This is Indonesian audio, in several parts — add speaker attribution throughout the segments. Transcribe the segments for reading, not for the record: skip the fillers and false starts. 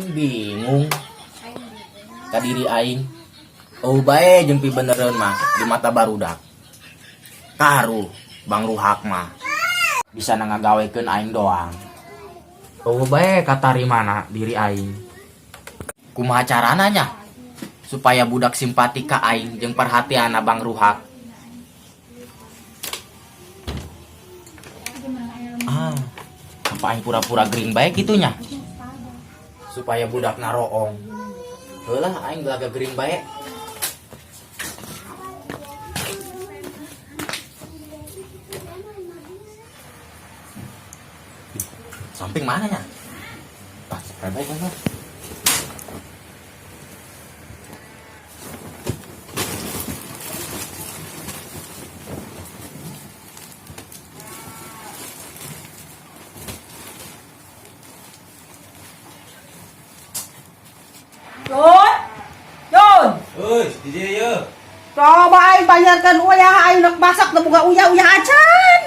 Speaker 1: Aing bingung ka diri aing. Oh bae jeung pi benereun mah di mata barudak. Karu Bang Ruhak mah bisa ngagawekeun aing doang. Oh bae katarimana diri aing. Kumaha carana nya supaya budak simpati ka aing jeung perhatianna Bang Ruhak. Apa aing pura-pura gering bae gitunya supaya budak naroong. Heulah aing gelaga gering bae. Samping mana nya? Pas, baik.
Speaker 2: Jun,
Speaker 3: Hei, di dia ya.
Speaker 2: coba aing bayarkan uyah aing nak masak teu boga uyah-uyah acan.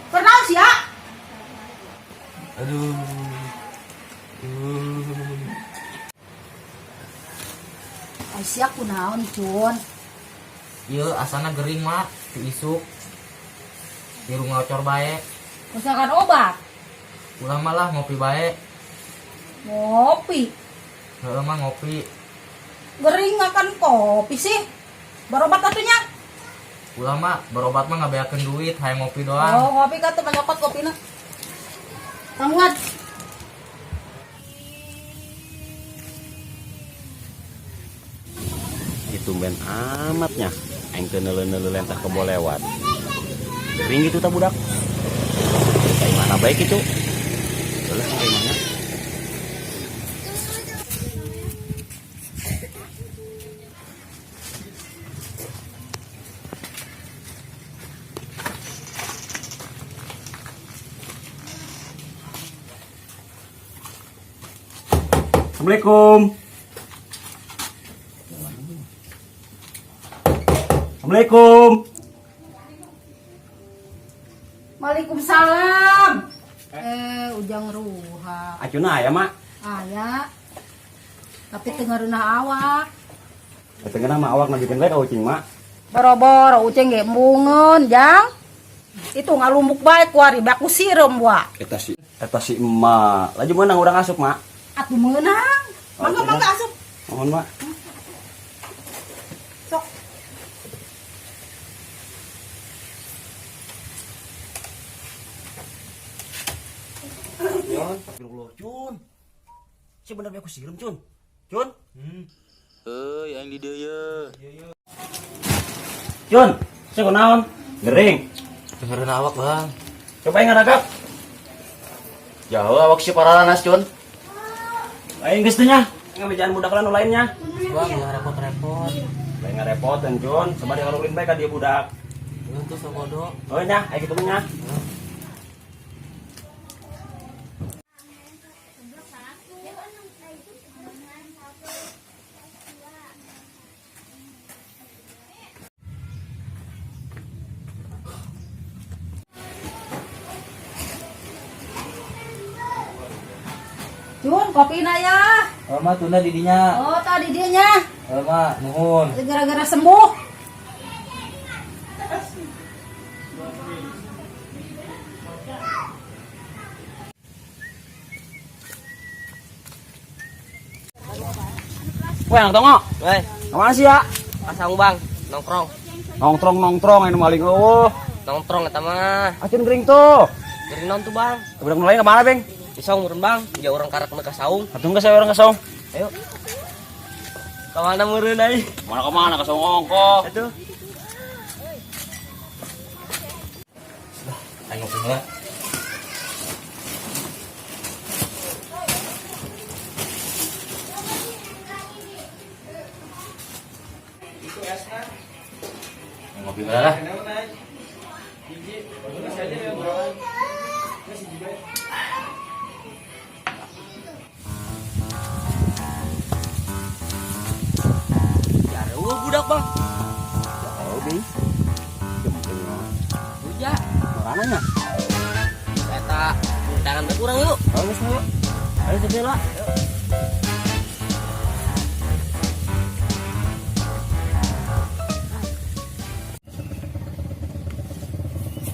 Speaker 2: Pernah sih ya?
Speaker 3: Aduh.
Speaker 2: Ai sia kunaon, Jun?
Speaker 1: Ieu asana gering mah ti isuk. Dirung ngocor bae.
Speaker 2: Usahakan obat.
Speaker 1: Ulah malah ngopi bae.
Speaker 2: Ngopi.
Speaker 1: Heuh mah ngopi.
Speaker 2: Gering akan kopi sih. Berobat atunya.
Speaker 1: Ulah mah berobat mah ngabeakeun duit, hayang ngopi
Speaker 2: Oh,
Speaker 1: doang.
Speaker 2: ngopi ka teu manyokot kopina. Tangguan.
Speaker 4: Itu ben amatnya aing teu neuleuh-neuleuh lentah kebo lewat. Gering gitu ta budak. Kayak mana baik itu? Boleh kayak mana? Assalamualaikum. Assalamualaikum.
Speaker 2: Waalaikumsalam. Ujang Ruha.
Speaker 4: Acuna aya, Mak.
Speaker 2: Aya. Tapi teu ngareunah awak.
Speaker 4: Ketengena mah awak ngajikeun bae ka ucing, Mak.
Speaker 2: Boro-boro ucing ge embungeun, Jang. Itu ngalumbuk bae kuari baku sireum wa.
Speaker 4: Eta si emak. Laju meunang urang asup, Mak.
Speaker 2: Atuh meunang. Mangga asup.
Speaker 4: Mohon, Mak.
Speaker 2: Sok.
Speaker 4: Cun, astagfirullah, Cun. Si bener aku siram, Cun. Cun.
Speaker 3: Yang di dia.
Speaker 4: Cun, saya kunaon? Gering.
Speaker 1: Dengerin awak, Bang.
Speaker 4: Coba yang ngaragap. Jauh awak si paralanas, Cun. Lain geus teh nya. Ngamejaan budak lan nu lainnya.
Speaker 1: Bang, jangan repot-repot.
Speaker 4: Lain ngarepotan, Cun. Sabari ngalulin bae ka dia budak.
Speaker 1: Itu sabodo.
Speaker 4: Oh nya, aya kitu nya.
Speaker 2: Jun, kopina ya.
Speaker 1: Mama tunda didinya.
Speaker 2: Oh, tadi dia nya.
Speaker 1: Mama, nuhun.
Speaker 2: Gara-gara sembuh.
Speaker 4: Weh, nang tongo.
Speaker 3: Weh,
Speaker 4: Kemana sih ya?
Speaker 3: pasang bang, nongkrong.
Speaker 4: Nongkrong anu maling eueuh.
Speaker 3: Nongkrong eta mah.
Speaker 4: Acun gering tuh.
Speaker 3: Gering naon tuh bang?
Speaker 4: Budak nu lain kemana, Beng?
Speaker 3: Pisau meureun bang, dia orang karak ka saung.
Speaker 4: Atuh geus saya orang ka saung.
Speaker 3: Ayo. Ka mana meureun ai?
Speaker 4: Mana ka saung ongko.
Speaker 3: Atuh.
Speaker 1: Aing ngopi heula. Ngopi heula lah.
Speaker 3: Jareuh budak bang.
Speaker 4: Oh, Beng. Jempeng.
Speaker 3: Buja.
Speaker 4: Mana nya?
Speaker 3: Eta undangan urang yuk.
Speaker 4: Oh, geus Ayo sebelah.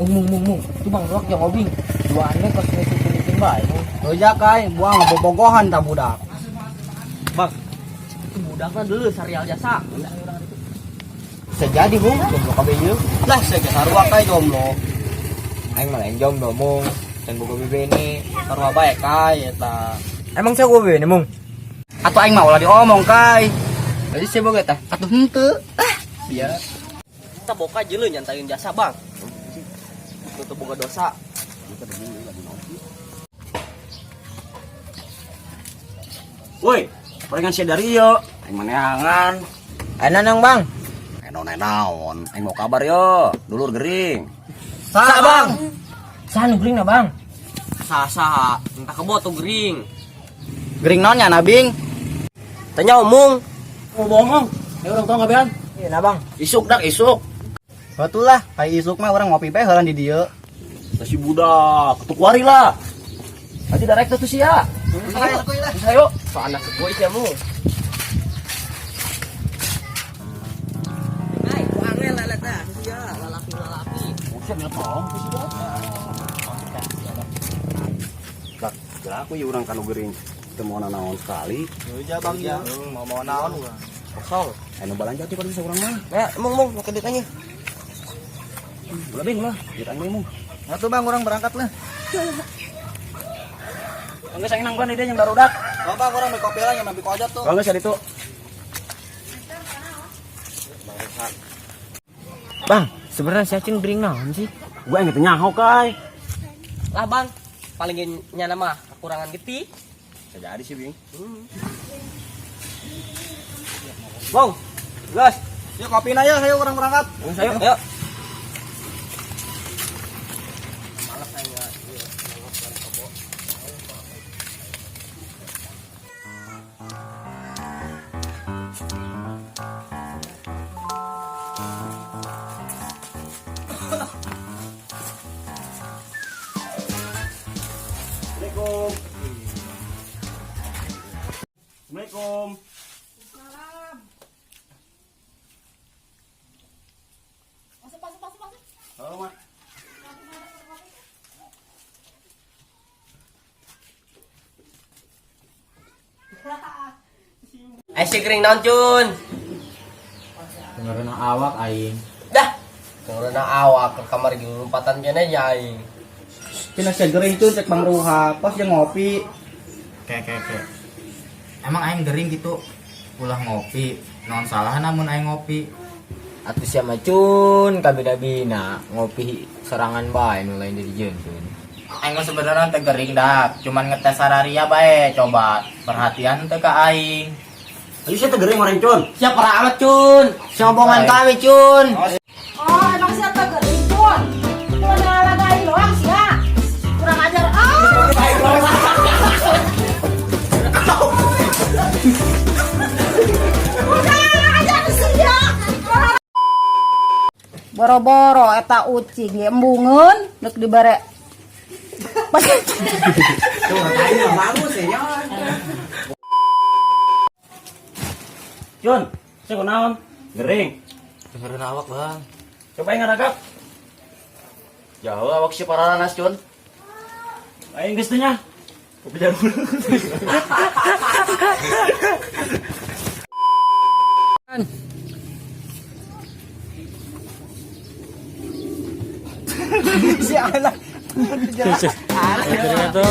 Speaker 3: Mung. Itu bang ruak yang obing. Duaannya kos ngesu kulitin bae.
Speaker 5: Loja kai, buang bobogohan tak budak.
Speaker 3: Bang, itu budaknya dulu sarial jasa.
Speaker 5: Bisa jadi Mung, jomblo kabeh ieu. Lah saya sarua kai jomblo.
Speaker 3: Aing mah lain jomblo mung. Dan boga bebene.
Speaker 5: Sarua bae kai eta.
Speaker 3: Emang saya gue bebene mung.
Speaker 5: Atuh aing mah ulah diomong kai.
Speaker 3: Jadi saya boga tah.
Speaker 5: Atuh henteu. Biar
Speaker 3: Kita boka jeuleuh nyantain jasa bang. Itu boga dosa.
Speaker 4: Woi, palingan sia dari yo. Aing maneangan.
Speaker 3: Ayo nang bang.
Speaker 4: Naon, aing mau kabar yo. Dulur gering.
Speaker 3: Sa bang. Sa nu gering na bang. Sa entah kebo tuh gering.
Speaker 5: gering naon nya nabing?
Speaker 3: Tanya omong.
Speaker 4: Mau bohong. Ya orang tua ngabean.
Speaker 3: Iya na bang.
Speaker 4: Isuk dak isuk.
Speaker 5: Betul lah, kai isuk mah orang ngopi bae heulan di dieu.
Speaker 4: Si budak, ketuk wari lah. Nanti direct tuh sia. Ayo.
Speaker 3: Soalnya segoy sih mu. Hai, angel lalata. Sia, lalaki.
Speaker 4: Buset ngetong tuh sia. Dak, ya aku ya urang kanu gering. Teu mau naon sekali.
Speaker 5: Loja bang ya. Mau naon urang.
Speaker 3: Kosong.
Speaker 4: Anu balanja tuh kan seorang mah.
Speaker 3: Ya, mung kedit aja.
Speaker 4: Ulah bing lah, ditanya mu.
Speaker 5: Atuh bang urang berangkat lah.
Speaker 4: Enggak sayang nang ban ide yang baru dak.
Speaker 5: Oh bang urang beli kopi lah yang nabi kojot tuh.
Speaker 4: Kalau enggak itu.
Speaker 3: Bang, sebenarnya si Acing gering naon sih?
Speaker 4: Gua yang gitu nyaho kai.
Speaker 3: Lah bang, paling nyana mah kekurangan geti.
Speaker 4: Bisa jadi sih bing.
Speaker 3: Bang, gas.
Speaker 5: Yuk kopi na ya, ayo urang berangkat.
Speaker 3: Ayo.
Speaker 4: Assalamualaikum. Assalamualaikum. Halo, Mak.
Speaker 3: Ayo si gering naon cun.
Speaker 1: Dengerin awak aing.
Speaker 3: Dah. Karena awak ke kamar di lompatan kene ya aing.
Speaker 5: Cina sia gering tuh cek Bang Ruha, pas dia ngopi.
Speaker 1: Ke. Emang aing gering gitu. Ulah ngopi. Non salah namun aing ngopi.
Speaker 3: Atuh sia mah cun kabina-bina ngopi serangan bae nu lain di dijeun cun.
Speaker 1: Aing mah sebenarnya teh gering dak, cuman ngetes sararia bae, coba perhatian teh ka aing.
Speaker 4: Ayo saya tegering orang Cun.
Speaker 3: Siap para amat cun. Sombongan kami cun.
Speaker 2: Oh, emang siapa gering pun? Cuma ngalagain doang sih ya. Kurang ajar. Kurang ajar sih ya. Boro-boro eta ucing ya embungeun neuk dibare.
Speaker 5: Bagus ya.
Speaker 4: Cun, saya kau naon? Gering.
Speaker 1: Dengerin awak, Bang.
Speaker 4: Coba yang ngaragap.
Speaker 1: Jauh awak si pararanas, Cun.
Speaker 4: Ayo geus teh nya. Kopi jarum.
Speaker 5: Si anak.
Speaker 3: Ternyata